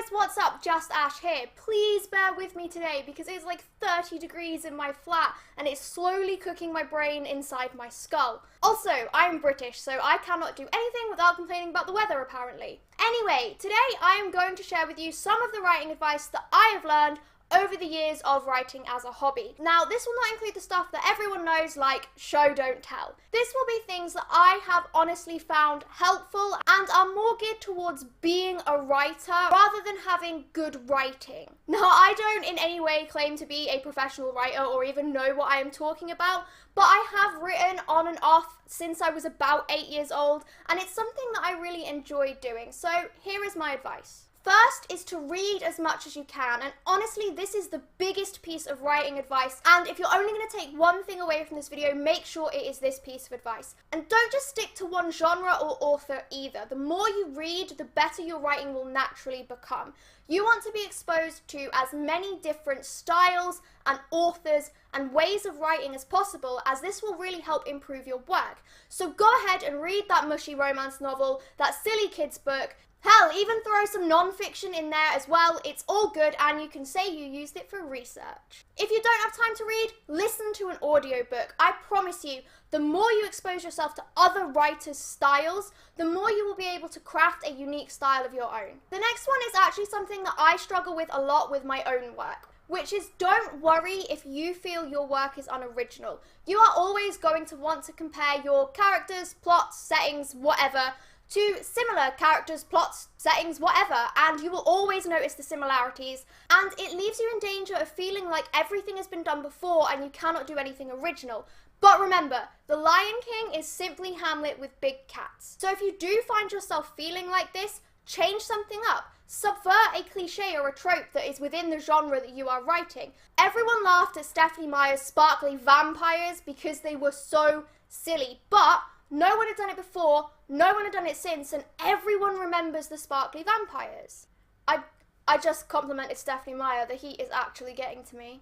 guys, what's up? Just Ash here. Please bear with me today because it's like 30 degrees in my flat and it's slowly cooking my brain inside my skull. Also, I'm British, so I cannot do anything without complaining about the weather apparently. Anyway, today I am going to share with you some of the writing advice that I have learned over the years of writing as a hobby. Now, this will not include the stuff that everyone knows, like show, don't tell. This will be things that I have honestly found helpful and are more geared towards being a writer rather than having good writing. Now, I don't in any way claim to be a professional writer or even know what I am talking about, but I have written on and off since I was about 8 years old, and it's something that I really enjoy doing. So here is my advice. First is to read as much as you can, and honestly this is the biggest piece of writing advice, and if you're only going to take one thing away from this video, make sure it is this piece of advice. And don't just stick to one genre or author either. The more you read, the better your writing will naturally become. You want to be exposed to as many different styles and authors and ways of writing as possible, as this will really help improve your work. So go ahead and read that mushy romance novel, that silly kids book. Hell, even throw some non-fiction in there as well. It's all good and you can say you used it for research. If you don't have time to read, listen to an audiobook. I promise you, the more you expose yourself to other writers' styles, the more you will be able to craft a unique style of your own. The next one is actually something that I struggle with a lot with my own work, which is don't worry if you feel your work is unoriginal. You are always going to want to compare your characters, plots, settings, whatever, to similar characters, plots, settings, whatever, and you will always notice the similarities, and it leaves you in danger of feeling like everything has been done before and you cannot do anything original. But remember, The Lion King is simply Hamlet with big cats. So if you do find yourself feeling like this, change something up. Subvert a cliche or a trope that is within the genre that you are writing. Everyone laughed at Stephenie Meyer's sparkly vampires because they were so silly, but no one had done it before, no one had done it since, and everyone remembers the sparkly vampires. I just complimented Stephenie Meyer, the heat is actually getting to me.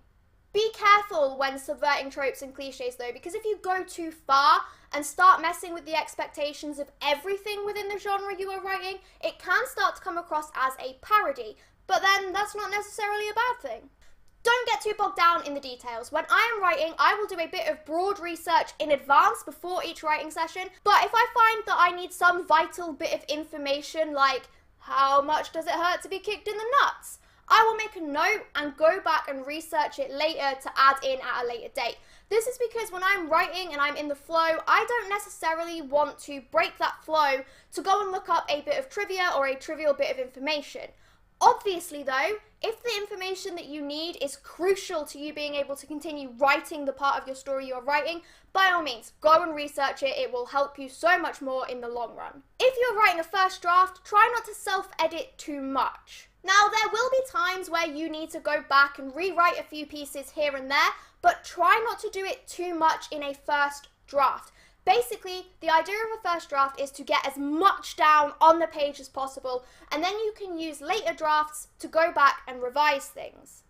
Be careful when subverting tropes and cliches though, because if you go too far and start messing with the expectations of everything within the genre you are writing, it can start to come across as a parody, but then that's not necessarily a bad thing. Don't get too bogged down in the details. When I am writing, I will do a bit of broad research in advance before each writing session, but if I find that I need some vital bit of information, like how much does it hurt to be kicked in the nuts, I will make a note and go back and research it later to add in at a later date. This is because when I'm writing and I'm in the flow, I don't necessarily want to break that flow to go and look up a bit of trivia or a trivial bit of information. Obviously though, if the information that you need is crucial to you being able to continue writing the part of your story you're writing, by all means, go and research it. It will help you so much more in the long run. If you're writing a first draft, try not to self-edit too much. Now, there will be times where you need to go back and rewrite a few pieces here and there, but try not to do it too much in a first draft. Basically, the idea of a first draft is to get as much down on the page as possible, and then you can use later drafts to go back and revise things.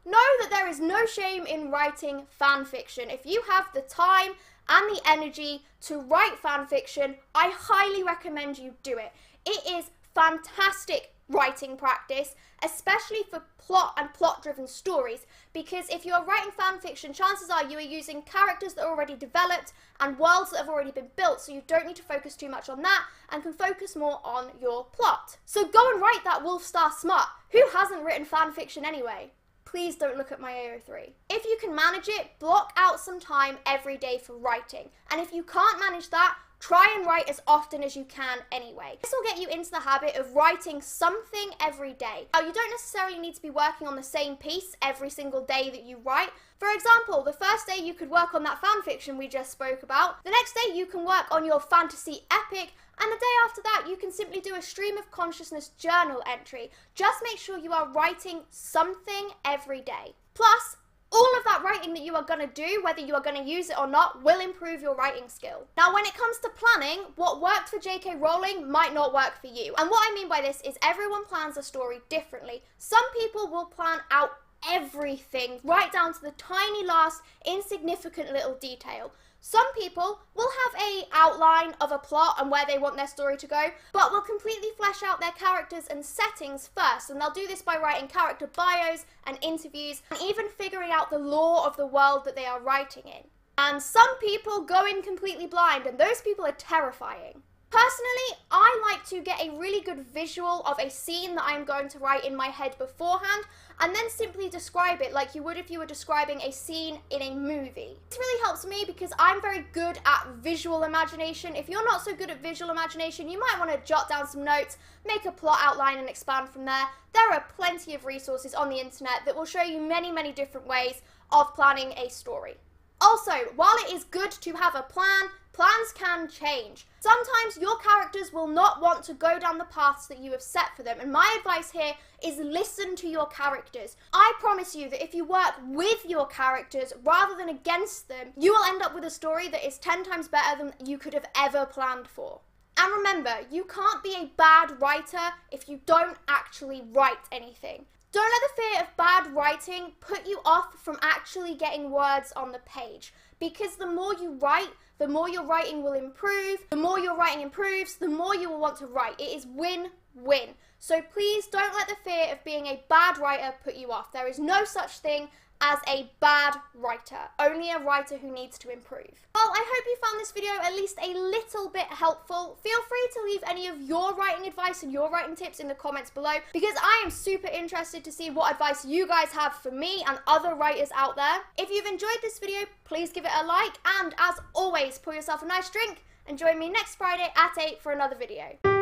Know that there is no shame in writing fan fiction. If you have the time and the energy to write fan fiction, I highly recommend you do it. It is fantastic writing practice, especially for plot and plot-driven stories, because if you're writing fan fiction, chances are you are using characters that are already developed and worlds that have already been built, so you don't need to focus too much on that and can focus more on your plot. So go and write that Wolfstar smut. Who hasn't written fan fiction anyway? Please don't look at my AO3. If you can manage it, block out some time every day for writing, and if you can't manage that, try and write as often as you can anyway. This will get you into the habit of writing something every day. Now, you don't necessarily need to be working on the same piece every single day that you write. For example, the first day you could work on that fan fiction we just spoke about. The next day you can work on your fantasy epic, and the day after that you can simply do a stream of consciousness journal entry. Just make sure you are writing something every day. Plus, all of that writing that you are going to do, whether you are going to use it or not, will improve your writing skill. Now, when it comes to planning, what worked for J.K. Rowling might not work for you. And what I mean by this is everyone plans a story differently. Some people will plan out everything, right down to the tiny last insignificant little detail. Some people will have an outline of a plot and where they want their story to go, but will completely flesh out their characters and settings first, and they'll do this by writing character bios and interviews, and even figuring out the lore of the world that they are writing in. And some people go in completely blind, and those people are terrifying. Personally, I like to get a really good visual of a scene that I'm going to write in my head beforehand, and then simply describe it like you would if you were describing a scene in a movie. This really helps me because I'm very good at visual imagination. If you're not so good at visual imagination, you might want to jot down some notes, make a plot outline and expand from there. There are plenty of resources on the internet that will show you many, many different ways of planning a story. Also, while it is good to have a plan, plans can change. Sometimes your characters will not want to go down the paths that you have set for them, and my advice here is listen to your characters. I promise you that if you work with your characters rather than against them, you will end up with a story that is 10 times better than you could have ever planned for. And remember, you can't be a bad writer if you don't actually write anything. Don't let the fear of bad writing put you off from actually getting words on the page, because the more you write, the more your writing will improve. The more your writing improves, the more you will want to write. It is win-win. So please don't let the fear of being a bad writer put you off. There is no such thing as a bad writer, only a writer who needs to improve. Well, I hope you found this video at least a little bit helpful. Feel free to leave any of your writing advice and your writing tips in the comments below, because I am super interested to see what advice you guys have for me and other writers out there. If you've enjoyed this video, please give it a like, and as always, pour yourself a nice drink and join me next Friday at 8 for another video.